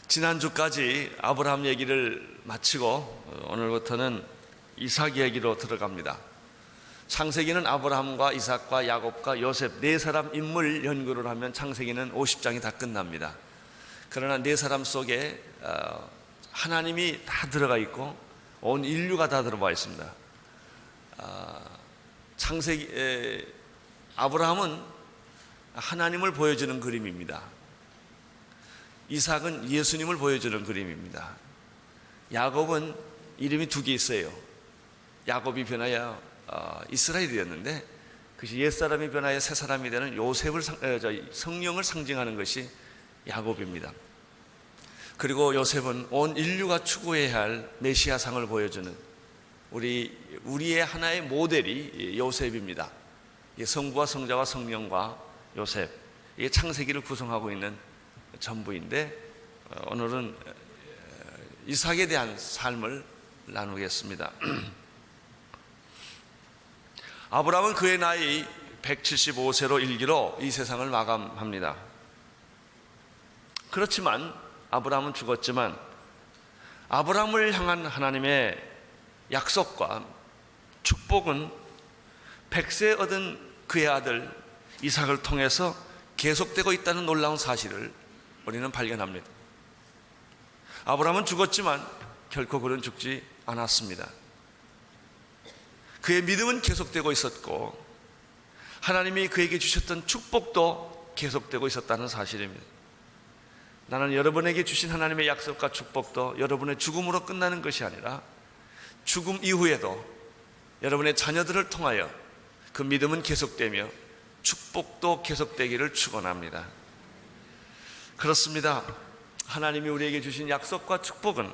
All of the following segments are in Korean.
지난주까지 아브라함 얘기를 마치고 오늘부터는 이삭 얘기로 들어갑니다. 창세기는 아브라함과 이삭과 야곱과 요셉 네 사람 인물 연구를 하면 창세기는 50장이 다 끝납니다. 그러나 네 사람 속에 하나님이 다 들어가 있고 온 인류가 다 들어와 있습니다. 창세기 아브라함은 하나님을 보여주는 그림입니다. 이삭은 예수님을 보여주는 그림입니다. 야곱은 이름이 두 개 있어요. 야곱이 변하여 이스라엘이었는데 그것이 옛사람이 변하여 새사람이 되는 요셉을 성령을 상징하는 것이 야곱입니다. 그리고 요셉은 온 인류가 추구해야 할 메시아상을 보여주는 우리의 하나의 모델이 요셉입니다. 성부와 성자와 성령과 요셉, 이게 창세기를 구성하고 있는 전부인데 오늘은 이삭에 대한 삶을 나누겠습니다. 아브라함은 그의 나이 175세로 일기로 이 세상을 마감합니다. 그렇지만 아브라함은 죽었지만 아브라함을 향한 하나님의 약속과 축복은 100세 얻은 그의 아들 이삭을 통해서 계속되고 있다는 놀라운 사실을 우리는 발견합니다. 아브라함은 죽었지만 결코 그는 죽지 않았습니다. 그의 믿음은 계속되고 있었고 하나님이 그에게 주셨던 축복도 계속되고 있었다는 사실입니다. 나는 여러분에게 주신 하나님의 약속과 축복도 여러분의 죽음으로 끝나는 것이 아니라 죽음 이후에도 여러분의 자녀들을 통하여 그 믿음은 계속되며 축복도 계속되기를 축원합니다. 그렇습니다. 하나님이 우리에게 주신 약속과 축복은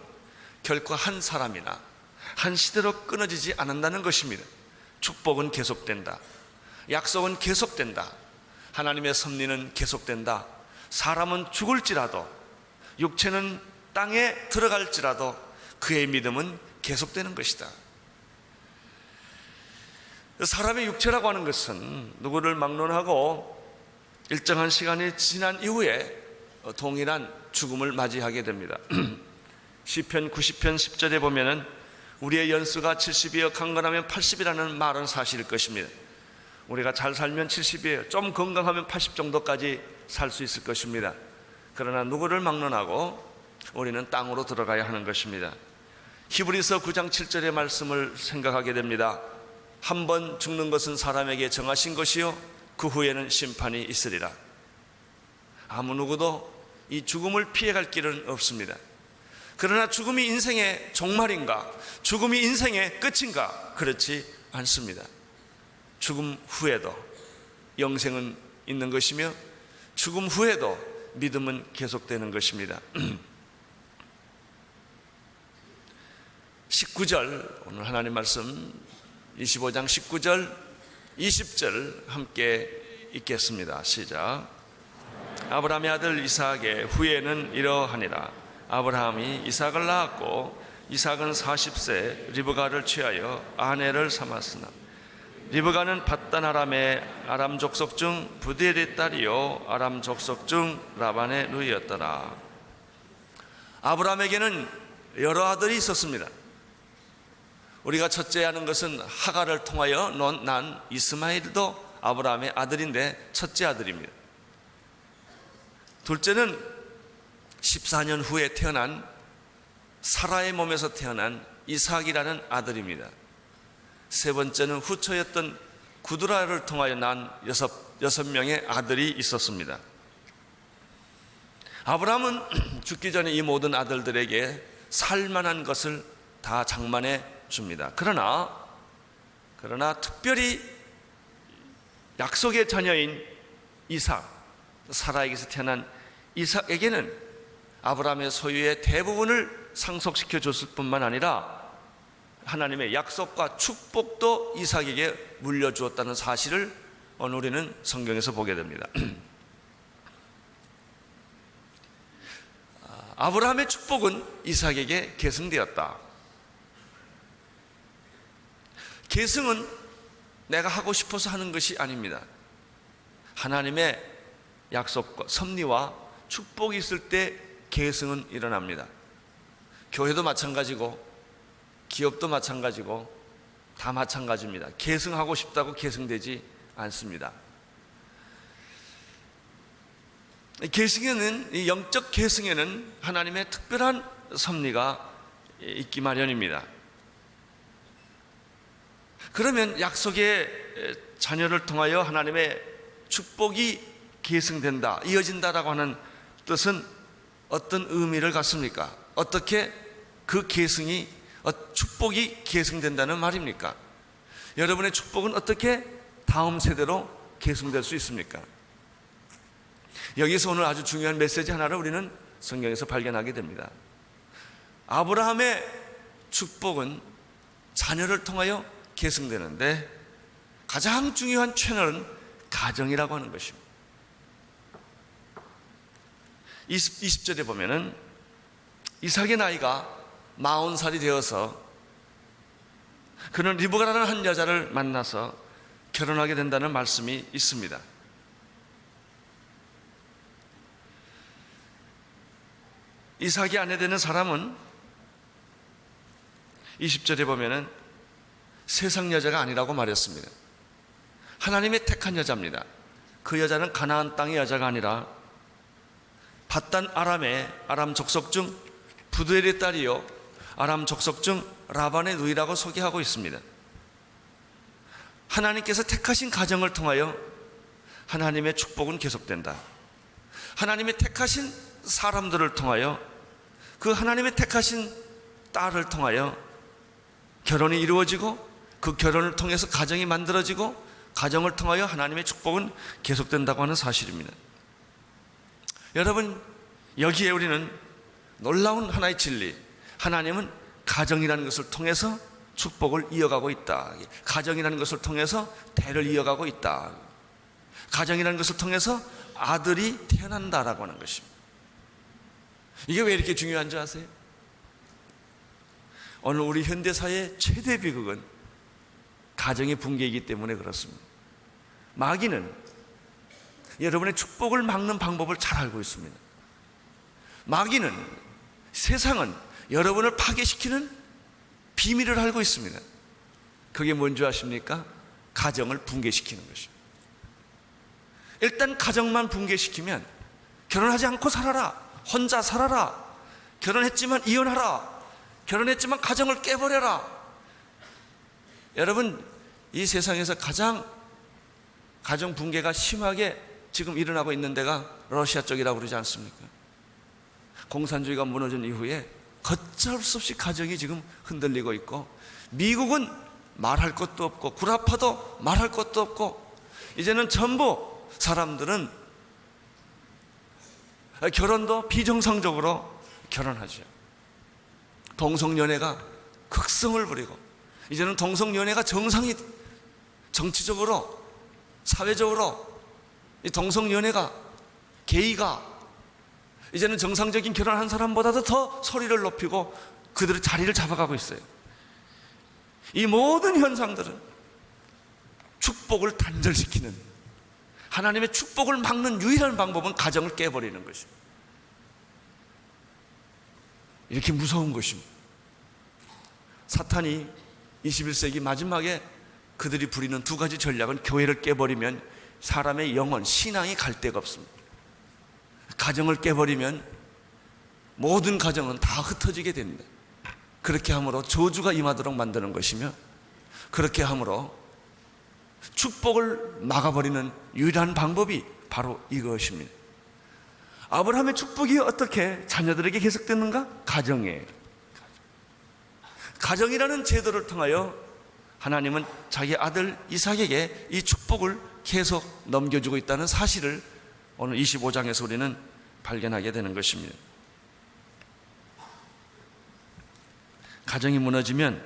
결코 한 사람이나 한 시대로 끊어지지 않는다는 것입니다. 축복은 계속된다. 약속은 계속된다. 하나님의 섭리는 계속된다. 사람은 죽을지라도 육체는 땅에 들어갈지라도 그의 믿음은 계속되는 것이다. 사람의 육체라고 하는 것은 누구를 막론하고 일정한 시간이 지난 이후에 동일한 죽음을 맞이하게 됩니다. 시편 90편 10절에 보면은 우리의 연수가 70이여 강건하면 80이라는 말은 사실일 것입니다. 우리가 잘 살면 70이에요. 좀 건강하면 80 정도까지 살 수 있을 것입니다. 그러나 누구를 막론하고 우리는 땅으로 들어가야 하는 것입니다. 히브리서 9장 7절의 말씀을 생각하게 됩니다. 한 번 죽는 것은 사람에게 정하신 것이요 그 후에는 심판이 있으리라. 아무 누구도 이 죽음을 피해갈 길은 없습니다. 그러나 죽음이 인생의 종말인가? 죽음이 인생의 끝인가? 그렇지 않습니다. 죽음 후에도 영생은 있는 것이며 죽음 후에도 믿음은 계속되는 것입니다. 19절 오늘 하나님 말씀 25장 19절 20절 함께 읽겠습니다. 시작. 아브라함의 아들 이삭의 후예는 이러하니라. 아브라함이 이삭을 낳았고 이삭은 40세 리브가를 취하여 아내를 삼았으나 리브가는 밧단 아람의 아람 족속 중 부델의 딸이요 아람 족속 중 라반의 누이였더라. 아브라함에게는 여러 아들이 있었습니다. 우리가 첫째 하는 것은 하갈을 통하여 난 이스마엘도 아브라함의 아들인데 첫째 아들입니다. 둘째는 14년 후에 태어난 사라의 몸에서 태어난 이삭이라는 아들입니다. 세 번째는 후처였던 구드라를 통하여 난 여섯 명의 아들이 있었습니다. 아브라함은 죽기 전에 이 모든 아들들에게 살만한 것을 다 장만해 줍니다. 그러나 특별히 약속의 자녀인 이삭, 사라에게서 태어난 이삭에게는 아브라함의 소유의 대부분을 상속시켜 줬을 뿐만 아니라 하나님의 약속과 축복도 이삭에게 물려주었다는 사실을 오늘 우리는 성경에서 보게 됩니다. 아브라함의 축복은 이삭에게 계승되었다. 계승은 내가 하고 싶어서 하는 것이 아닙니다. 하나님의 약속과 섭리와 축복이 있을 때 계승은 일어납니다. 교회도 마찬가지고 기업도 마찬가지고 다 마찬가지입니다. 계승하고 싶다고 계승되지 않습니다. 계승에는, 이 영적 계승에는 하나님의 특별한 섭리가 있기 마련입니다. 그러면 약속의 자녀를 통하여 하나님의 축복이 계승된다, 이어진다라고 하는 뜻은 어떤 의미를 갖습니까? 어떻게 그 계승이, 축복이 계승된다는 말입니까? 여러분의 축복은 어떻게 다음 세대로 계승될 수 있습니까? 여기서 오늘 아주 중요한 메시지 하나를 우리는 성경에서 발견하게 됩니다. 아브라함의 축복은 자녀를 통하여 계승되는데 가장 중요한 채널은 가정이라고 하는 것입니다. 20절에 보면은 이삭의 나이가 40살이 되어서 그는 리브가라는 한 여자를 만나서 결혼하게 된다는 말씀이 있습니다. 이삭이 아내 되는 사람은 20절에 보면은 세상 여자가 아니라고 말했습니다. 하나님의 택한 여자입니다. 그 여자는 가나안 땅의 여자가 아니라 밧단 아람의 아람 족속 중 부두엘의 딸이요 아람 족속 중 라반의 누이라고 소개하고 있습니다. 하나님께서 택하신 가정을 통하여 하나님의 축복은 계속된다. 하나님의 택하신 사람들을 통하여, 그 하나님의 택하신 딸을 통하여 결혼이 이루어지고, 그 결혼을 통해서 가정이 만들어지고, 가정을 통하여 하나님의 축복은 계속된다고 하는 사실입니다. 여러분, 여기에 우리는 놀라운 하나의 진리, 하나님은 가정이라는 것을 통해서 축복을 이어가고 있다. 가정이라는 것을 통해서 대를 이어가고 있다. 가정이라는 것을 통해서 아들이 태어난다라고 하는 것입니다. 이게 왜 이렇게 중요한지 아세요? 오늘 우리 현대사회의 최대 비극은 가정의 붕괴이기 때문에 그렇습니다. 마귀는 여러분의 축복을 막는 방법을 잘 알고 있습니다. 마귀는, 세상은 여러분을 파괴시키는 비밀을 알고 있습니다. 그게 뭔지 아십니까? 가정을 붕괴시키는 것입니다. 일단 가정만 붕괴시키면 결혼하지 않고 살아라, 혼자 살아라, 결혼했지만 이혼하라, 결혼했지만 가정을 깨버려라. 여러분, 이 세상에서 가장 가정 붕괴가 심하게 지금 일어나고 있는 데가 러시아 쪽이라고 그러지 않습니까? 공산주의가 무너진 이후에 걷잡을 수 없이 가정이 지금 흔들리고 있고, 미국은 말할 것도 없고, 구라파도 말할 것도 없고, 이제는 전부 사람들은 결혼도 비정상적으로 결혼하죠. 동성연애가 극성을 부리고, 이제는 동성연애가 정상이, 정치적으로, 사회적으로 이 동성연애가, 게이가 이제는 정상적인 결혼한 사람보다도 더 소리를 높이고 그들의 자리를 잡아가고 있어요. 이 모든 현상들은 축복을 단절시키는, 하나님의 축복을 막는 유일한 방법은 가정을 깨버리는 것입니다. 이렇게 무서운 것입니다. 사탄이 21세기 마지막에 그들이 부리는 두 가지 전략은, 교회를 깨버리면 사람의 영혼, 신앙이 갈 데가 없습니다. 가정을 깨버리면 모든 가정은 다 흩어지게 됩니다. 그렇게 함으로 저주가 임하도록 만드는 것이며, 그렇게 함으로 축복을 막아버리는 유일한 방법이 바로 이것입니다. 아브라함의 축복이 어떻게 자녀들에게 계속되는가? 가정이에요. 가정이라는 제도를 통하여 하나님은 자기 아들 이삭에게 이 축복을 계속 넘겨주고 있다는 사실을 오늘 25장에서 우리는 발견하게 되는 것입니다. 가정이 무너지면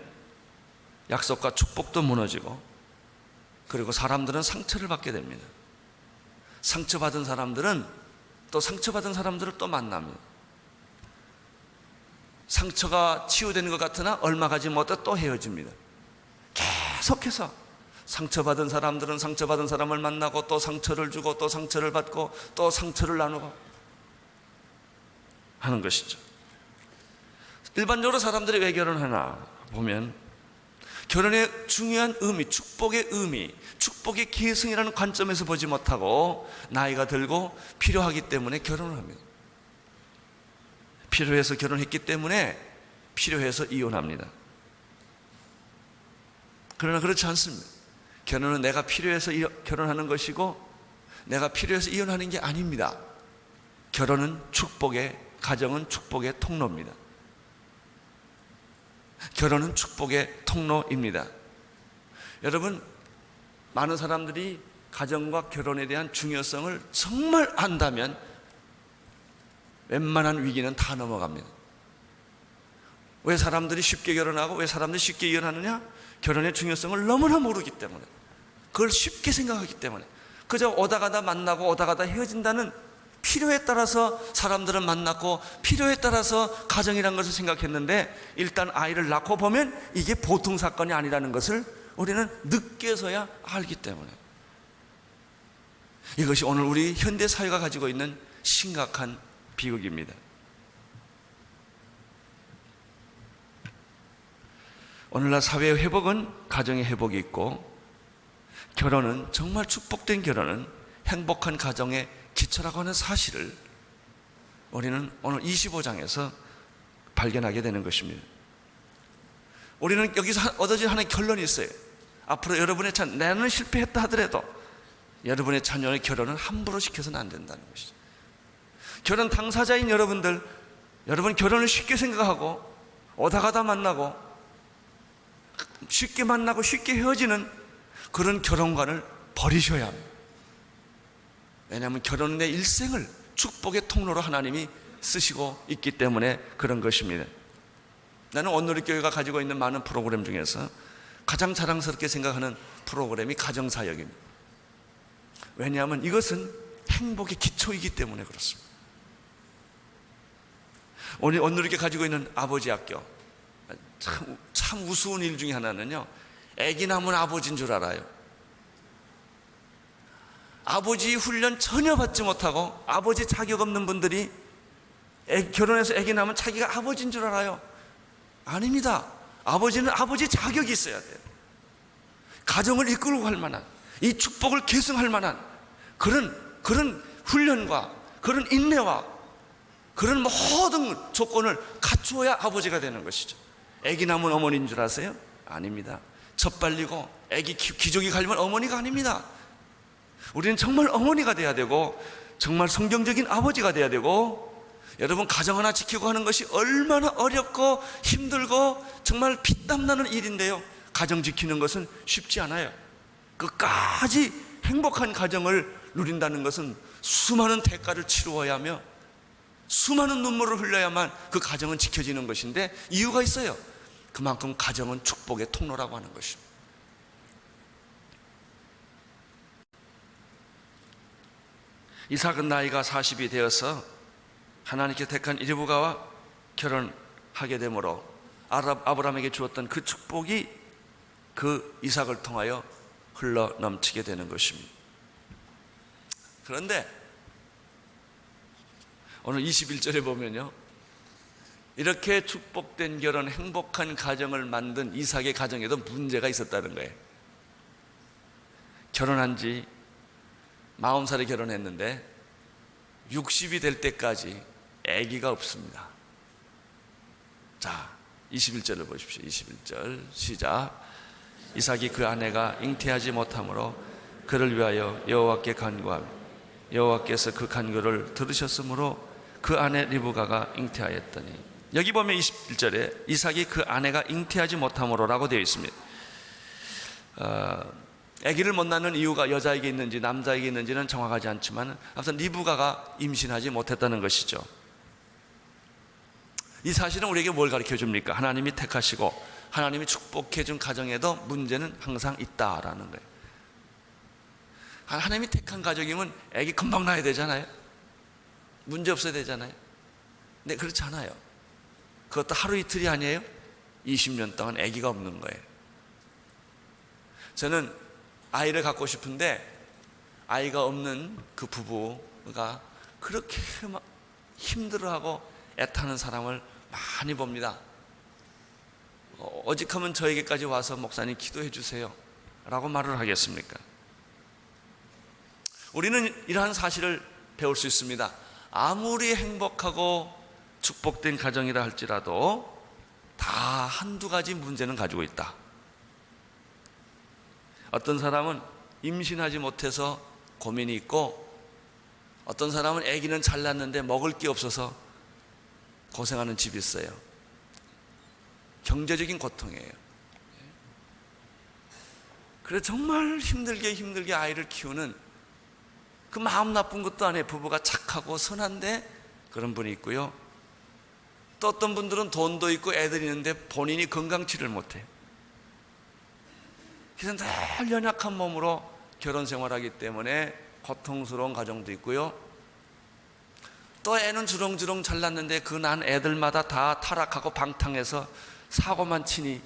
약속과 축복도 무너지고, 그리고 사람들은 상처를 받게 됩니다. 상처받은 사람들은 또 상처받은 사람들을 또 만납니다. 상처가 치유되는 것 같으나 얼마 가지 못해 또 헤어집니다. 계속해서 상처받은 사람들은 상처받은 사람을 만나고, 또 상처를 주고, 또 상처를 받고, 또 상처를 나누고, 하는 것이죠. 일반적으로 사람들이 왜 결혼하나 보면 결혼의 중요한 의미, 축복의 의미, 축복의 계승이라는 관점에서 보지 못하고 나이가 들고 필요하기 때문에 결혼을 합니다. 필요해서 결혼했기 때문에 필요해서 이혼합니다. 그러나 그렇지 않습니다. 결혼은 내가 필요해서 결혼하는 것이고 내가 필요해서 이혼하는 게 아닙니다. 결혼은 축복의, 가정은 축복의 통로입니다. 결혼은 축복의 통로입니다. 여러분, 많은 사람들이 가정과 결혼에 대한 중요성을 정말 안다면 웬만한 위기는 다 넘어갑니다. 왜 사람들이 쉽게 결혼하고 왜 사람들이 쉽게 이혼하느냐? 결혼의 중요성을 너무나 모르기 때문에, 그걸 쉽게 생각하기 때문에, 그저 오다 가다 만나고 오다 가다 헤어진다는 필요에 따라서 사람들은 만났고 필요에 따라서 가정이라는 것을 생각했는데, 일단 아이를 낳고 보면 이게 보통 사건이 아니라는 것을 우리는 늦게서야 알기 때문에, 이것이 오늘 우리 현대 사회가 가지고 있는 심각한 비극입니다. 오늘날 사회의 회복은 가정의 회복이 있고, 결혼은, 정말 축복된 결혼은 행복한 가정의 기초라고 하는 사실을 우리는 오늘 25장에서 발견하게 되는 것입니다. 우리는 여기서 얻어진 하나의 결론이 있어요. 앞으로 여러분의 자녀, 나는 실패했다 하더라도 여러분의 자녀의 결혼은 함부로 시켜서는 안 된다는 것이죠. 결혼 당사자인 여러분들, 여러분 결혼을 쉽게 생각하고 오다 가다 만나고 쉽게 만나고 쉽게 헤어지는 그런 결혼관을 버리셔야 합니다. 왜냐하면 결혼은 내 일생을 축복의 통로로 하나님이 쓰시고 있기 때문에 그런 것입니다. 나는 온누리교회가 가지고 있는 많은 프로그램 중에서 가장 자랑스럽게 생각하는 프로그램이 가정사역입니다. 왜냐하면 이것은 행복의 기초이기 때문에 그렇습니다. 오늘 온누리교회 가지고 있는 아버지 학교, 참 우스운 일 중에 하나는요, 아기 낳으면 아버지인 줄 알아요. 아버지 훈련 전혀 받지 못하고 아버지 자격 없는 분들이 결혼해서 아기 낳으면 자기가 아버지인 줄 알아요. 아닙니다. 아버지는 아버지 자격이 있어야 돼요. 가정을 이끌고 갈 만한, 이 축복을 계승할 만한 그런 훈련과 그런 인내와 그런 모든 조건을 갖추어야 아버지가 되는 것이죠. 아기 낳으면 어머니인 줄 아세요? 아닙니다. 젖발리고 아기 기저귀 갈면 어머니가 아닙니다. 우리는 정말 어머니가 돼야 되고 정말 성경적인 아버지가 돼야 되고, 여러분 가정 하나 지키고 하는 것이 얼마나 어렵고 힘들고 정말 피땀 나는 일인데요, 가정 지키는 것은 쉽지 않아요. 끝까지 행복한 가정을 누린다는 것은 수많은 대가를 치루어야 하며 수많은 눈물을 흘려야만 그 가정은 지켜지는 것인데, 이유가 있어요. 그만큼 가정은 축복의 통로라고 하는 것입니다. 이삭은 나이가 40이 되어서 하나님께 택한 리브가와 결혼하게 되므로 아브라함에게 주었던 그 축복이 그 이삭을 통하여 흘러 넘치게 되는 것입니다. 그런데 오늘 21절에 보면요, 이렇게 축복된 결혼, 행복한 가정을 만든 이삭의 가정에도 문제가 있었다는 거예요. 결혼한 지 40살에 결혼했는데 60이 될 때까지 아기가 없습니다. 자, 21절을 보십시오. 21절 시작. 이삭이 그 아내가 잉태하지 못하므로 그를 위하여 여호와께 간구하며 여호와께서 그 간구를 들으셨으므로 그 아내 리브가가 잉태하였더니, 여기 보면 21절에 이삭이 그 아내가 잉태하지 못함으로 라고 되어 있습니다. 아기를 못 낳는 이유가 여자에게 있는지 남자에게 있는지는 정확하지 않지만 아무튼 리브가가 임신하지 못했다는 것이죠. 이 사실은 우리에게 뭘 가르쳐 줍니까? 하나님이 택하시고 하나님이 축복해 준 가정에도 문제는 항상 있다라는 거예요. 하나님이 택한 가정이면 아기 금방 낳아야 되잖아요. 문제 없어야 되잖아요. 근데 그렇지 않아요. 그것도 하루 이틀이 아니에요. 20년 동안 아기가 없는 거예요. 저는 아이를 갖고 싶은데 아이가 없는 그 부부가 그렇게 막 힘들어하고 애타는 사람을 많이 봅니다. 오직하면 저에게까지 와서 목사님 기도해 주세요 라고 말을 하겠습니까? 우리는 이러한 사실을 배울 수 있습니다. 아무리 행복하고 축복된 가정이라 할지라도 다 한두 가지 문제는 가지고 있다. 어떤 사람은 임신하지 못해서 고민이 있고, 어떤 사람은 아기는 잘 낳았는데 먹을 게 없어서 고생하는 집이 있어요. 경제적인 고통이에요. 그래서 정말 힘들게 아이를 키우는 그 마음 나쁜 것도 아니에요. 부부가 착하고 선한데 그런 분이 있고요. 또 어떤 분들은 돈도 있고 애들이 있는데 본인이 건강치를 못해요. 그래서 늘 연약한 몸으로 결혼 생활하기 때문에 고통스러운 가정도 있고요. 또 애는 주렁주렁 잘 낳는데 그 난 애들마다 다 타락하고 방탕해서 사고만 치니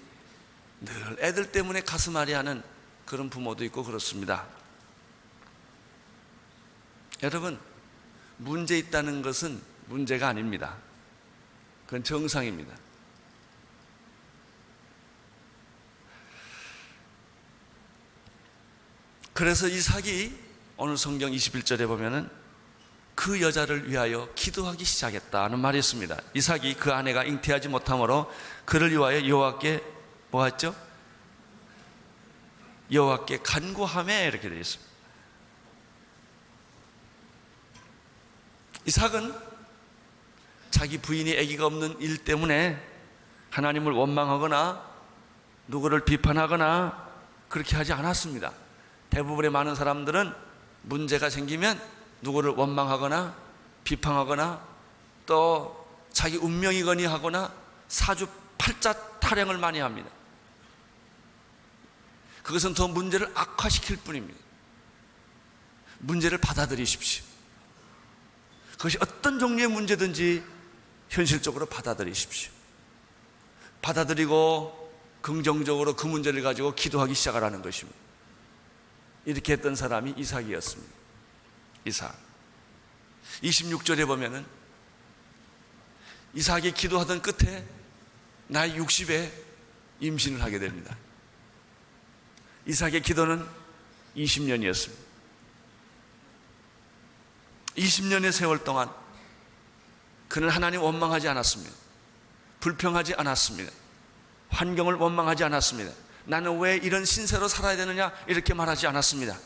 늘 애들 때문에 가슴 아리하는 그런 부모도 있고 그렇습니다. 여러분, 문제 있다는 것은 문제가 아닙니다. 그건 정상입니다. 그래서 이삭이 오늘 성경 21절에 보면은 그 여자를 위하여 기도하기 시작했다는 말이 있습니다. 이삭이 그 아내가 잉태하지 못하므로 그를 위하여 여호와께 뭐 했죠? 여호와께 간구하며 이렇게 되어 있습니다. 이삭은 자기 부인이 아기가 없는 일 때문에 하나님을 원망하거나 누구를 비판하거나 그렇게 하지 않았습니다. 대부분의 많은 사람들은 문제가 생기면 누구를 원망하거나 비판하거나 또 자기 운명이거니 하거나 사주팔자 타령을 많이 합니다. 그것은 더 문제를 악화시킬 뿐입니다. 문제를 받아들이십시오. 그것이 어떤 종류의 문제든지 현실적으로 받아들이십시오. 받아들이고 긍정적으로 그 문제를 가지고 기도하기 시작하라는 것입니다. 이렇게 했던 사람이 이삭이었습니다. 이삭 26절에 보면은 이삭이 기도하던 끝에 나이 60에 임신을 하게 됩니다. 이삭의 기도는 20년이었습니다. 20년의 세월 동안 그는 하나님 원망하지 않았습니다. 불평하지 않았습니다. 환경을 원망하지 않았습니다. 나는 왜 이런 신세로 살아야 되느냐 이렇게 말하지 않았습니다.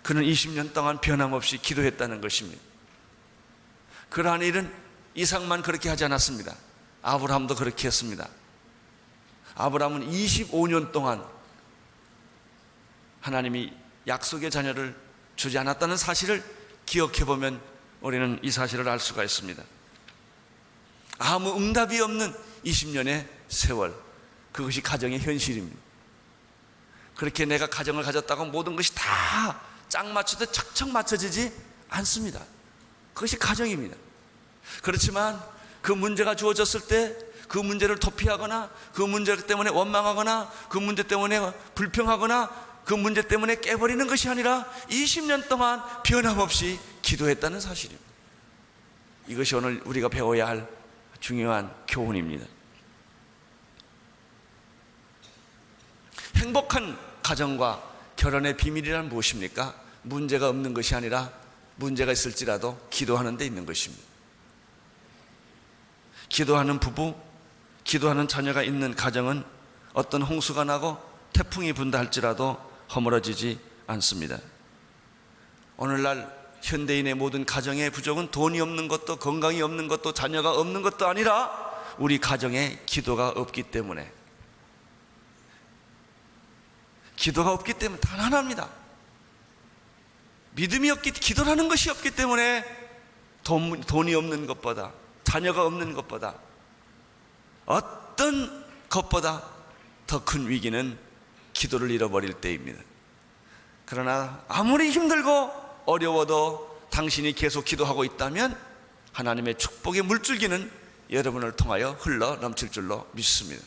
그는 20년 동안 변함없이 기도했다는 것입니다. 그러한 일은 이삭만 그렇게 하지 않았습니다. 아브라함도 그렇게 했습니다. 아브라함은 25년 동안 하나님이 약속의 자녀를 주지 않았다는 사실을 기억해보면 우리는 이 사실을 알 수가 있습니다. 아무 응답이 없는 20년의 세월, 그것이 가정의 현실입니다. 그렇게 내가 가정을 가졌다고 모든 것이 다 짝 맞추듯 척척 맞춰지지 않습니다. 그것이 가정입니다. 그렇지만 그 문제가 주어졌을 때 그 문제를 도피하거나 그 문제 때문에 원망하거나 그 문제 때문에 불평하거나 그 문제 때문에 깨버리는 것이 아니라 20년 동안 변함없이 기도했다는 사실입니다. 이것이 오늘 우리가 배워야 할 중요한 교훈입니다. 행복한 가정과 결혼의 비밀이란 무엇입니까? 문제가 없는 것이 아니라 문제가 있을지라도 기도하는 데 있는 것입니다. 기도하는 부부, 기도하는 자녀가 있는 가정은 어떤 홍수가 나고 태풍이 분다 할지라도 허물어지지 않습니다. 오늘날 현대인의 모든 가정의 부족은 돈이 없는 것도 건강이 없는 것도 자녀가 없는 것도 아니라 우리 가정에 기도가 없기 때문에, 기도가 없기 때문에 단 하나입니다. 믿음이 없기, 기도라는 것이 없기 때문에 돈이 없는 것보다, 자녀가 없는 것보다, 어떤 것보다 더 큰 위기는 기도를 잃어버릴 때입니다. 그러나 아무리 힘들고 어려워도 당신이 계속 기도하고 있다면 하나님의 축복의 물줄기는 여러분을 통하여 흘러 넘칠 줄로 믿습니다.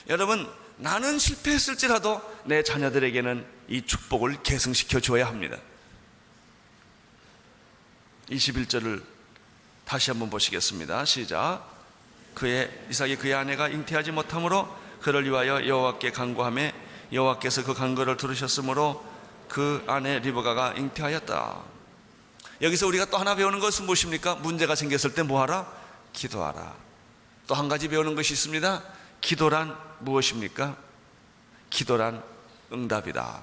여러분, 나는 실패했을지라도 내 자녀들에게는 이 축복을 계승시켜 줘야 합니다. 21절을 다시 한번 보시겠습니다. 시작. 이삭이 그의 아내가 잉태하지 못하므로 그를 위하여 여호와께 간구하며 여호와께서 그 간구를 들으셨으므로 그 아내 리브가가 잉태하였다. 여기서 우리가 또 하나 배우는 것은 무엇입니까? 문제가 생겼을 때 뭐하라? 기도하라. 또 한 가지 배우는 것이 있습니다. 기도란 무엇입니까? 기도란 응답이다.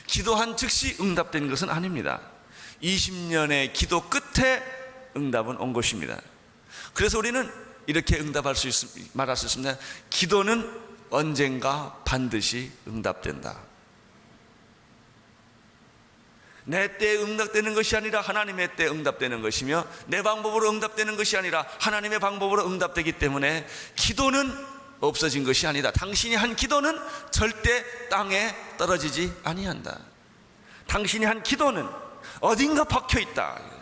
기도한 즉시 응답된 것은 아닙니다. 20년의 기도 끝에 응답은 온 것입니다. 그래서 우리는 이렇게 말할 수 있습니다. 기도는 언젠가 반드시 응답된다. 내 때에 응답되는 것이 아니라 하나님의 때에 응답되는 것이며, 내 방법으로 응답되는 것이 아니라 하나님의 방법으로 응답되기 때문에 기도는 없어진 것이 아니다. 당신이 한 기도는 절대 땅에 떨어지지 아니한다. 당신이 한 기도는 어딘가 박혀있다.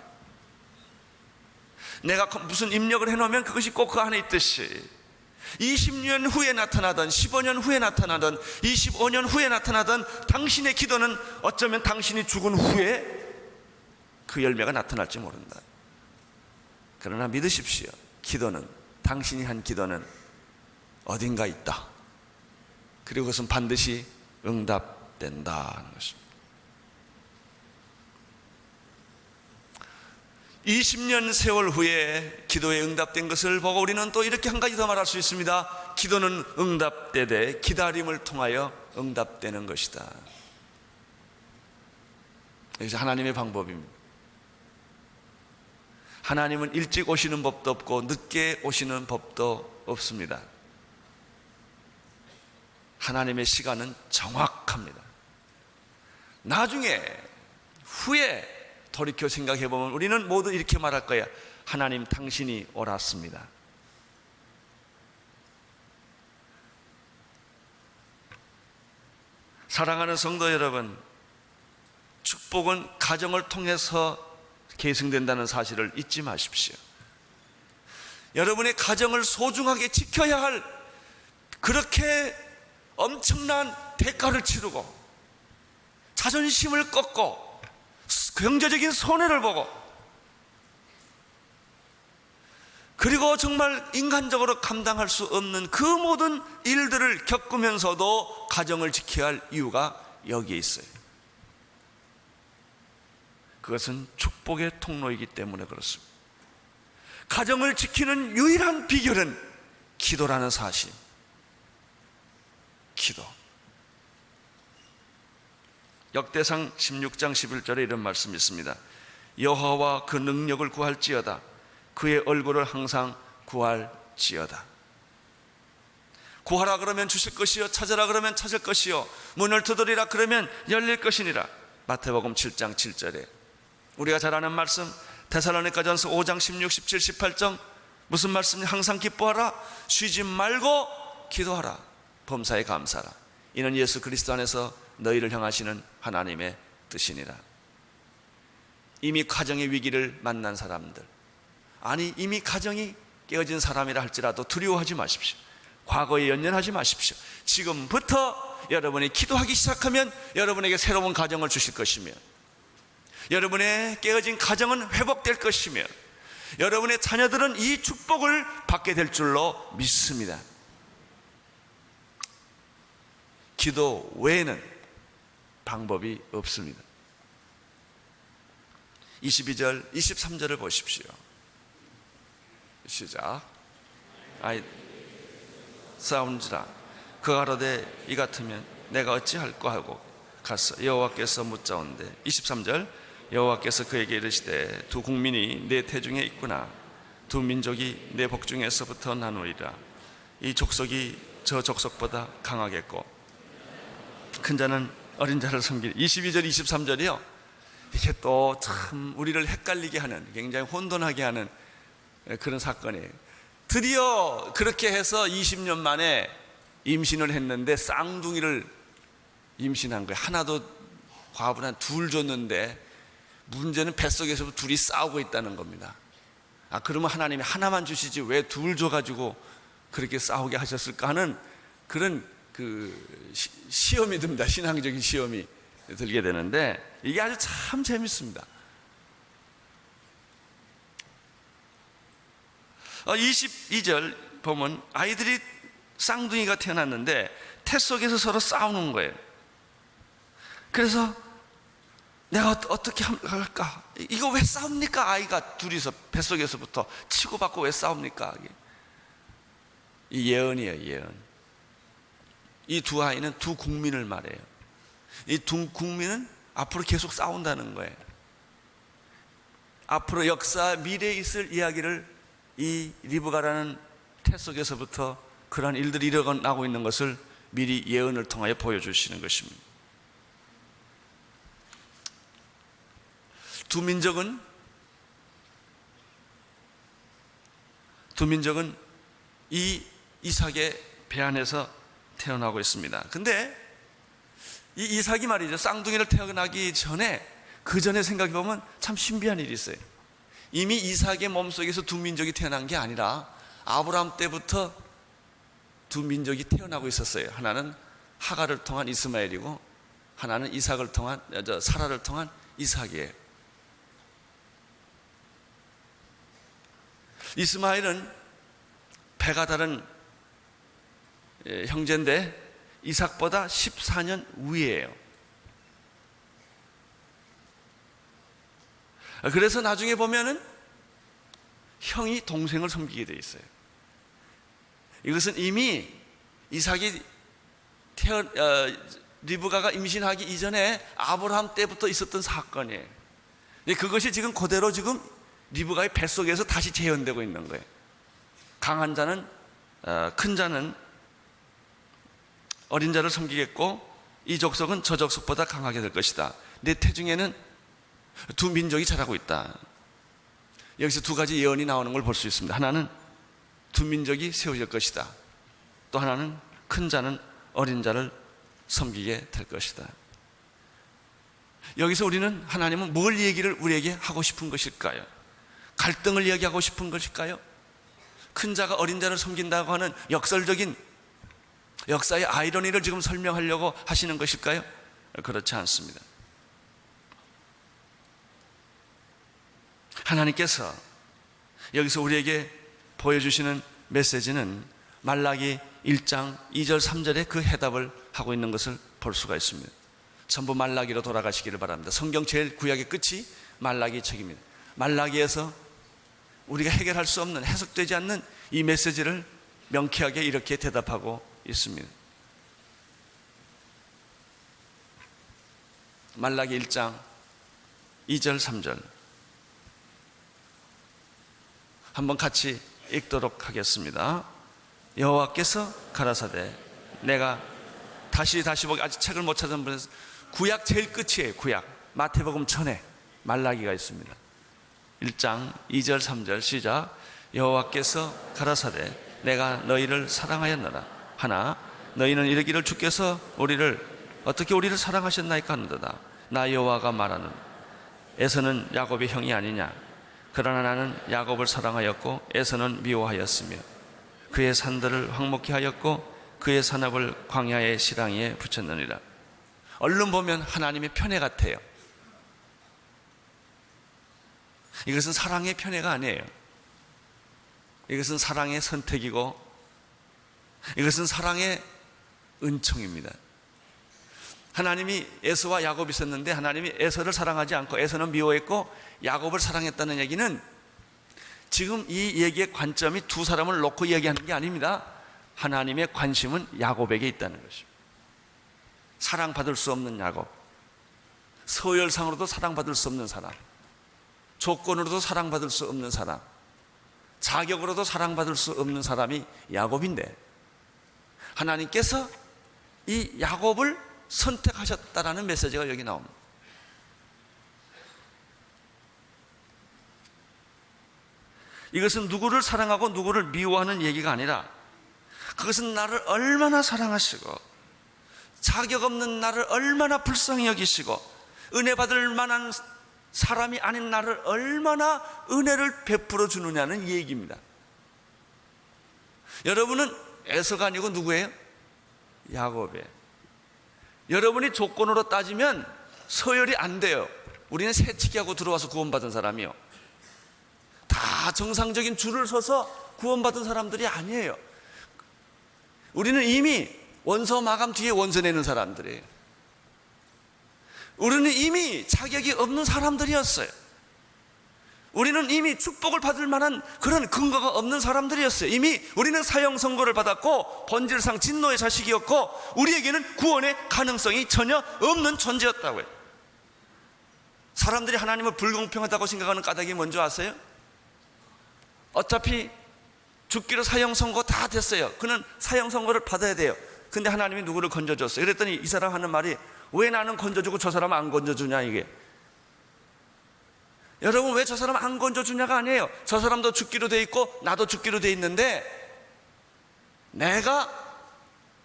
내가 무슨 입력을 해놓으면 그것이 꼭 그 안에 있듯이 20년 후에 나타나던 15년 후에 나타나던 25년 후에 나타나던 당신의 기도는 어쩌면 당신이 죽은 후에 그 열매가 나타날지 모른다. 그러나 믿으십시오. 기도는, 당신이 한 기도는 어딘가 있다. 그리고 그것은 반드시 응답된다는 것입니다. 20년 세월 후에 기도에 응답된 것을 보고 우리는 또 이렇게 한 가지 더 말할 수 있습니다. 기도는 응답되되 기다림을 통하여 응답되는 것이다. 여기서 하나님의 방법입니다. 하나님은 일찍 오시는 법도 없고 늦게 오시는 법도 없습니다. 하나님의 시간은 정확합니다. 나중에 후에 돌이켜 생각해보면 우리는 모두 이렇게 말할 거야. 하나님, 당신이 옳았습니다. 사랑하는 성도 여러분, 축복은 가정을 통해서 계승된다는 사실을 잊지 마십시오. 여러분의 가정을 소중하게 지켜야 할, 그렇게 엄청난 대가를 치르고 자존심을 꺾고 경제적인 손해를 보고, 그리고 정말 인간적으로 감당할 수 없는 그 모든 일들을 겪으면서도 가정을 지켜야 할 이유가 여기에 있어요. 그것은 축복의 통로이기 때문에 그렇습니다. 가정을 지키는 유일한 비결은 기도라는 사실. 기도. 역대상 16장 11절에 이런 말씀이 있습니다. 여호와와 그 능력을 구할지어다. 그의 얼굴을 항상 구할지어다. 구하라 그러면 주실 것이요, 찾으라 그러면 찾을 것이요, 문을 두드리라 그러면 열릴 것이니라. 마태복음 7장 7절에 우리가 잘 아는 말씀, 데살로니가전서 5장 16, 17, 18장 무슨 말씀이? 항상 기뻐하라, 쉬지 말고 기도하라, 범사에 감사하라. 이는 예수 그리스도 안에서 너희를 향하시는 하나님의 뜻이니라. 이미 가정의 위기를 만난 사람들, 아니 이미 가정이 깨어진 사람이라 할지라도 두려워하지 마십시오. 과거에 연연하지 마십시오. 지금부터 여러분이 기도하기 시작하면 여러분에게 새로운 가정을 주실 것이며, 여러분의 깨어진 가정은 회복될 것이며, 여러분의 자녀들은 이 축복을 받게 될 줄로 믿습니다. 기도 외에는 방법이 없습니다. 22절, 23절을 보십시오. 시작. 싸운지라 그가 가로되 이 같으면 내가 어찌할꼬 하고 가서 여호와께서 묻자온대. 23절, 여호와께서 그에게 이르시되 두 국민이 내 태중에 있구나. 두 민족이 내 복중에서부터 나누리라. 이 족속이 저 족속보다 강하겠고 큰 자는 어린 자를 섬기리. 22절 23절이요, 이게 또 참 우리를 헷갈리게 하는, 굉장히 혼돈하게 하는 그런 사건이에요. 드디어 그렇게 해서 20년 만에 임신을 했는데 쌍둥이를 임신한 거예요. 하나도 과부는 한 둘 줬는데 문제는 뱃속에서 둘이 싸우고 있다는 겁니다. 그러면 하나님이 하나만 주시지 왜 둘 줘가지고 그렇게 싸우게 하셨을까 하는 그런 시험이 듭니다. 신앙적인 시험이 들게 되는데 이게 아주 참 재밌습니다. 22절 보면 아이들이 쌍둥이가 태어났는데 태 속에서 서로 싸우는 거예요. 그래서 내가 어떻게 할까? 이거 왜 싸웁니까? 아이가 둘이서 뱃속에서부터 치고받고 왜 싸웁니까? 이 예언이에요, 예언. 이 두 아이는 두 국민을 말해요. 이 두 국민은 앞으로 계속 싸운다는 거예요. 앞으로 역사, 미래에 있을 이야기를 이 리브가라는 태 속에서부터 그러한 일들이 일어나고 있는 것을 미리 예언을 통하여 보여주시는 것입니다. 두 민족은 이 이삭의 배 안에서 태어나고 있습니다. 근데 이 이삭이 말이죠, 쌍둥이를 태어나기 전에, 그 전에 생각해 보면 참 신비한 일이 있어요. 이미 이삭의 몸속에서 두 민족이 태어난 게 아니라 아브라함 때부터 두 민족이 태어나고 있었어요. 하나는 하갈을 통한 이스마엘이고 하나는 사라를 통한 이삭이에요. 이스마엘은 배가 다른 형제인데 이삭보다 14년 위에요. 그래서 나중에 보면은 형이 동생을 섬기게 돼 있어요. 이것은 이미 이삭이 리브가가 임신하기 이전에 아브라함 때부터 있었던 사건이에요. 그것이 지금 그대로 지금 리브가의 뱃속에서 다시 재현되고 있는 거예요. 강한 자는 큰 자는 어린 자를 섬기겠고 이 족속은 저 족속보다 강하게 될 것이다. 내 태중에는 두 민족이 자라고 있다. 여기서 두 가지 예언이 나오는 걸 볼 수 있습니다. 하나는 두 민족이 세워질 것이다. 또 하나는 큰 자는 어린 자를 섬기게 될 것이다. 여기서 우리는 하나님은 뭘 얘기를 우리에게 하고 싶은 것일까요? 갈등을 이야기하고 싶은 것일까요? 큰 자가 어린 자를 섬긴다고 하는 역설적인 역사의 아이러니를 지금 설명하려고 하시는 것일까요? 그렇지 않습니다. 하나님께서 여기서 우리에게 보여주시는 메시지는 말라기 1장 2절 3절에 그 해답을 하고 있는 것을 볼 수가 있습니다. 전부 말라기로 돌아가시기를 바랍니다. 성경 제일 구약의 끝이 말라기 책입니다. 말라기에서 우리가 해결할 수 없는, 해석되지 않는 이 메시지를 명쾌하게 이렇게 대답하고 있습니다. 말라기 1장 2절 3절 한번 같이 읽도록 하겠습니다. 여호와께서 가라사대 내가 다시 보기, 아직 책을 못 찾은 분에서 구약 제일 끝이에요. 구약 마태복음 전에 말라기가 있습니다. 1장 2절 3절 시작. 여호와께서 가라사대 내가 너희를 사랑하였노라 하나 너희는 이르기를 주께서 어떻게 우리를 사랑하셨나이까 하는도다. 나 여호와가 말하는 에서는 야곱의 형이 아니냐. 그러나 나는 야곱을 사랑하였고 에서는 미워하였으며 그의 산들을 황목케 하였고 그의 산업을 광야의 시랑이에 붙였느니라. 얼른 보면 하나님의 편애 같아요. 이것은 사랑의 편애가 아니에요. 이것은 사랑의 선택이고 이것은 사랑의 은총입니다. 하나님이 에서와 야곱이 있었는데 하나님이 에서를 사랑하지 않고 에서는 미워했고 야곱을 사랑했다는 얘기는 지금 이 얘기의 관점이 두 사람을 놓고 이야기하는 게 아닙니다. 하나님의 관심은 야곱에게 있다는 것입니다. 사랑받을 수 없는 야곱, 서열상으로도 사랑받을 수 없는 사람, 조건으로도 사랑받을 수 없는 사람, 자격으로도 사랑받을 수 없는 사람이 야곱인데 하나님께서 이 야곱을 선택하셨다라는 메시지가 여기 나옵니다. 이것은 누구를 사랑하고 누구를 미워하는 얘기가 아니라 그것은 나를 얼마나 사랑하시고 자격 없는 나를 얼마나 불쌍히 여기시고 은혜 받을 만한 사람이 아닌 나를 얼마나 은혜를 베풀어 주느냐는 얘기입니다. 여러분은 에서가 아니고 누구예요? 야곱이에요. 여러분이 조건으로 따지면 서열이 안 돼요. 우리는 새치기하고 들어와서 구원받은 사람이요. 다 정상적인 줄을 서서 구원받은 사람들이 아니에요. 우리는 이미 원서 마감 뒤에 원서 내는 사람들이에요. 우리는 이미 자격이 없는 사람들이었어요. 우리는 이미 축복을 받을 만한 그런 근거가 없는 사람들이었어요. 이미 우리는 사형 선고를 받았고 본질상 진노의 자식이었고 우리에게는 구원의 가능성이 전혀 없는 존재였다고요. 사람들이 하나님을 불공평하다고 생각하는 까닭이 뭔지 아세요? 어차피 죽기로 사형 선고 다 됐어요. 그는 사형 선고를 받아야 돼요. 근데 하나님이 누구를 건져줬어요. 그랬더니 이 사람 하는 말이, 왜 나는 건져주고 저 사람은 안 건져주냐, 이게. 여러분, 왜 저 사람 안 건져주냐가 아니에요. 저 사람도 죽기로 돼 있고 나도 죽기로 돼 있는데 내가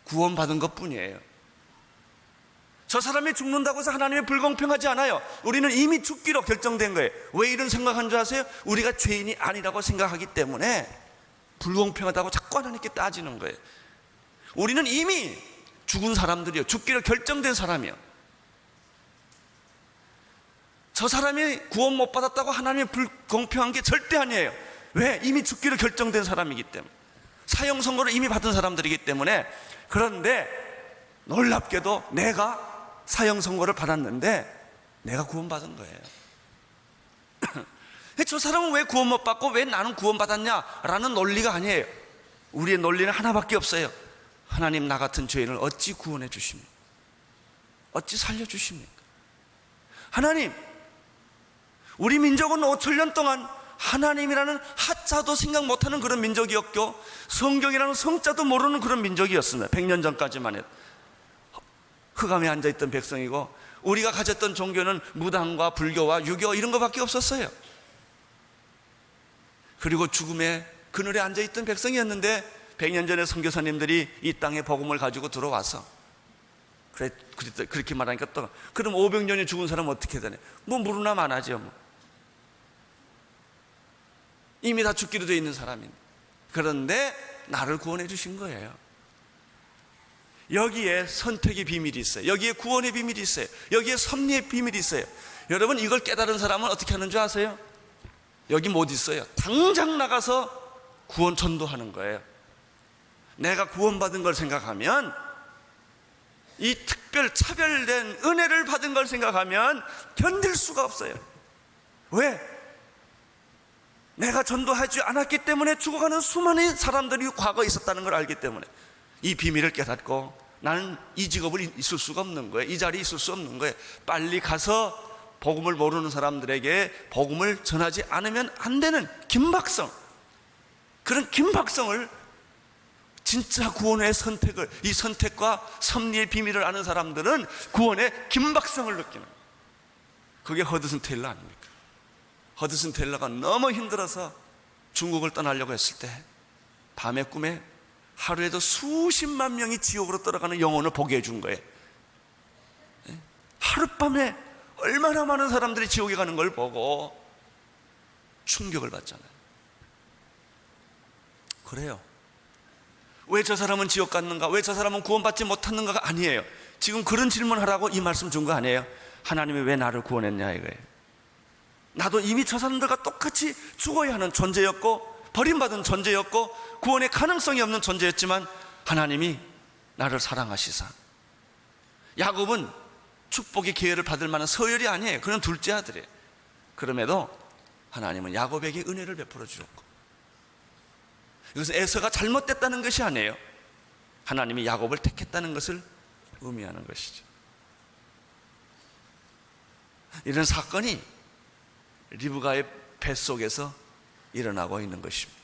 구원받은 것 뿐이에요. 저 사람이 죽는다고 해서 하나님이 불공평하지 않아요. 우리는 이미 죽기로 결정된 거예요. 왜 이런 생각한 줄 아세요? 우리가 죄인이 아니라고 생각하기 때문에 불공평하다고 자꾸 하나님께 따지는 거예요. 우리는 이미 죽은 사람들이요, 죽기로 결정된 사람이요. 저 사람이 구원 못 받았다고 하나님이 불공평한 게 절대 아니에요. 왜? 이미 죽기로 결정된 사람이기 때문에, 사형 선고를 이미 받은 사람들이기 때문에. 그런데 놀랍게도 내가 사형 선고를 받았는데 내가 구원받은 거예요. 저 사람은 왜 구원 못 받고 왜 나는 구원 받았냐라는 논리가 아니에요. 우리의 논리는 하나밖에 없어요. 하나님, 나 같은 죄인을 어찌 구원해 주십니까? 어찌 살려 주십니까? 하나님, 우리 민족은 5천년 동안 하나님이라는 하자도 생각 못하는 그런 민족이었고 성경이라는 성자도 모르는 그런 민족이었습니다. 100년 전까지만 해도 흑암에 앉아있던 백성이고, 우리가 가졌던 종교는 무당과 불교와 유교 이런 것밖에 없었어요. 그리고 죽음의 그늘에 앉아있던 백성이었는데 100년 전에 선교사님들이 이 땅에 복음을 가지고 들어와서 그렇게 말하니까 또, 그럼 500년이 죽은 사람은 어떻게 되냐? 뭐 무르나 마나죠. 뭐 이미 다 죽기로 되어 있는 사람인데. 그런데 나를 구원해 주신 거예요. 여기에 선택의 비밀이 있어요. 여기에 구원의 비밀이 있어요. 여기에 섭리의 비밀이 있어요. 여러분, 이걸 깨달은 사람은 어떻게 하는 줄 아세요? 여기 못 있어요. 당장 나가서 구원 전도하는 거예요. 내가 구원받은 걸 생각하면, 이 특별 차별된 은혜를 받은 걸 생각하면 견딜 수가 없어요. 왜? 내가 전도하지 않았기 때문에 죽어가는 수많은 사람들이 과거에 있었다는 걸 알기 때문에 이 비밀을 깨닫고, 나는 이 직업을 있을 수가 없는 거예요. 이 자리에 있을 수 없는 거예요. 빨리 가서 복음을 모르는 사람들에게 복음을 전하지 않으면 안 되는 긴박성, 그런 긴박성을, 진짜 구원의 선택을, 이 선택과 섭리의 비밀을 아는 사람들은 구원의 긴박성을 느끼는 거예요. 그게 허드슨 테일러 아닙니까? 허드슨 테일러가 너무 힘들어서 중국을 떠나려고 했을 때 밤의 꿈에 하루에도 수십만 명이 지옥으로 떨어가는 영혼을 보게 해준 거예요. 하룻밤에 얼마나 많은 사람들이 지옥에 가는 걸 보고 충격을 받잖아요. 그래요. 왜 저 사람은 지옥 갔는가? 왜 저 사람은 구원받지 못했는가가 아니에요. 지금 그런 질문하라고 이 말씀 준 거 아니에요. 하나님이 왜 나를 구원했냐 이거예요. 나도 이미 저 사람들과 똑같이 죽어야 하는 존재였고 버림받은 존재였고 구원의 가능성이 없는 존재였지만 하나님이 나를 사랑하시사, 야곱은 축복의 기회를 받을 만한 서열이 아니에요. 그는 둘째 아들이에요. 그럼에도 하나님은 야곱에게 은혜를 베풀어 주셨고, 이것은 에서가 잘못됐다는 것이 아니에요. 하나님이 야곱을 택했다는 것을 의미하는 것이죠. 이런 사건이 리브가의 뱃속에서 일어나고 있는 것입니다.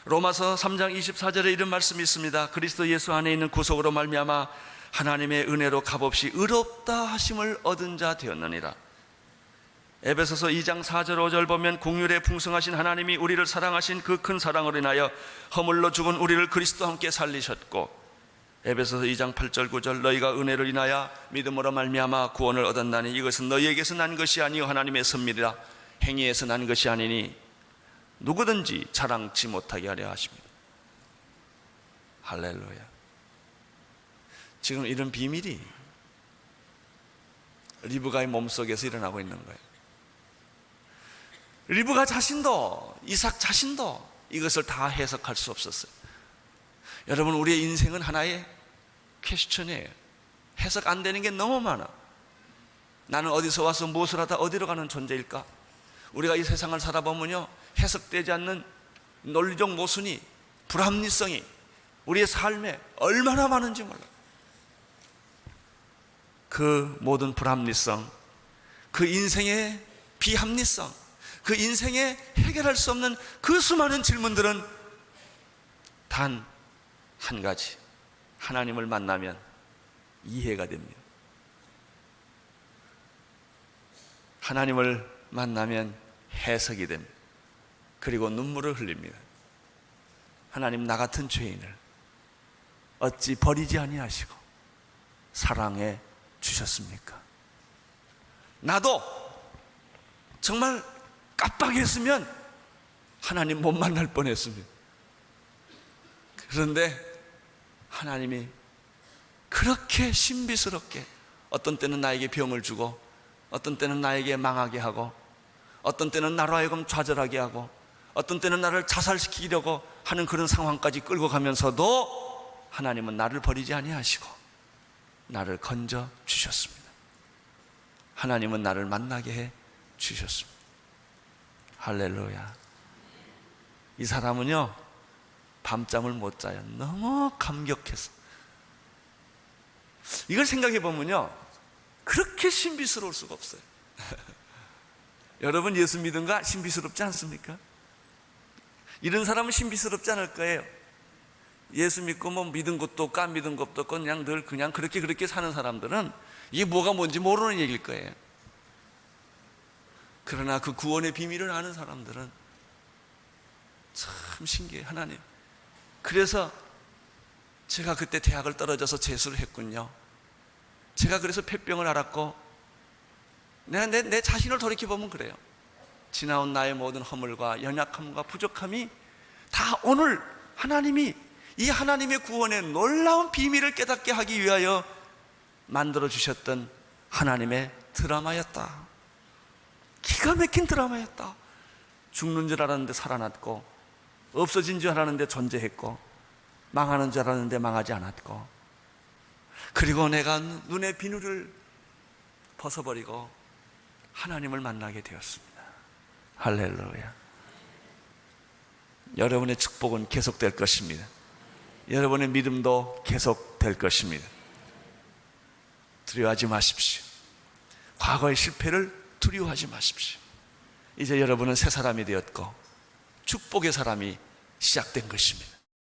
로마서 3장 24절에 이런 말씀이 있습니다. 그리스도 예수 안에 있는 구속으로 말미암아 하나님의 은혜로 값없이 의롭다 하심을 얻은 자 되었느니라. 에베소서 2장 4절 5절 보면, 긍휼에 풍성하신 하나님이 우리를 사랑하신 그 큰 사랑으로 인하여 허물로 죽은 우리를 그리스도와 함께 살리셨고, 에베소서 2장 8절 9절 너희가 은혜를 인하여 믿음으로 말미암아 구원을 얻었나니 이것은 너희에게서 난 것이 아니요 하나님의 섭리라. 행위에서 난 것이 아니니 누구든지 자랑치 못하게 하려 하십니다. 할렐루야. 지금 이런 비밀이 리브가의 몸속에서 일어나고 있는 거예요. 리브가 자신도, 이삭 자신도 이것을 다 해석할 수 없었어요. 여러분, 우리의 인생은 하나의 퀘스천이에요. 해석 안 되는 게 너무 많아. 나는 어디서 와서 무엇을 하다 어디로 가는 존재일까? 우리가 이 세상을 살아보면요, 해석되지 않는 논리적 모순이, 불합리성이 우리의 삶에 얼마나 많은지 몰라요. 그 모든 불합리성, 그 인생의 비합리성, 그 인생에 해결할 수 없는 그 수많은 질문들은 단 한 가지, 하나님을 만나면 이해가 됩니다. 하나님을 만나면 해석이 됩니다. 그리고 눈물을 흘립니다. 하나님, 나 같은 죄인을 어찌 버리지 아니하시고 사랑해 주셨습니까? 나도 정말 깜빡했으면 하나님 못 만날 뻔했습니다. 그런데 하나님이 그렇게 신비스럽게 어떤 때는 나에게 병을 주고, 어떤 때는 나에게 망하게 하고, 어떤 때는 나로 하여금 좌절하게 하고, 어떤 때는 나를 자살시키려고 하는 그런 상황까지 끌고 가면서도 하나님은 나를 버리지 아니하시고 나를 건져 주셨습니다. 하나님은 나를 만나게 해 주셨습니다. 할렐루야. 이 사람은요, 밤잠을 못 자요. 너무 감격해서. 이걸 생각해 보면요, 그렇게 신비스러울 수가 없어요. 여러분, 예수 믿음과 신비스럽지 않습니까? 이런 사람은 신비스럽지 않을 거예요. 예수 믿고 뭐 믿은 것도 없고 안 믿은 것도 없고 그냥 늘 그냥 그렇게 사는 사람들은 이게 뭐가 뭔지 모르는 얘기일 거예요. 그러나 그 구원의 비밀을 아는 사람들은 참 신기해. 하나님, 그래서 제가 그때 대학을 떨어져서 재수를 했군요. 제가 그래서 폐병을 앓았고, 내가 내 자신을 돌이켜보면 그래요. 지나온 나의 모든 허물과 연약함과 부족함이 다 오늘 하나님이, 이 하나님의 구원의 놀라운 비밀을 깨닫게 하기 위하여 만들어 주셨던 하나님의 드라마였다. 기가 막힌 드라마였다. 죽는 줄 알았는데 살아났고, 없어진 줄 알았는데 존재했고, 망하는 줄 알았는데 망하지 않았고, 그리고 내가 눈의 비누를 벗어버리고 하나님을 만나게 되었습니다. 할렐루야. 여러분의 축복은 계속될 것입니다. 여러분의 믿음도 계속될 것입니다. 두려워하지 마십시오. 과거의 실패를 두려워하지 마십시오. 이제 여러분은 새 사람이 되었고 축복의 사람이 시작된 것입니다.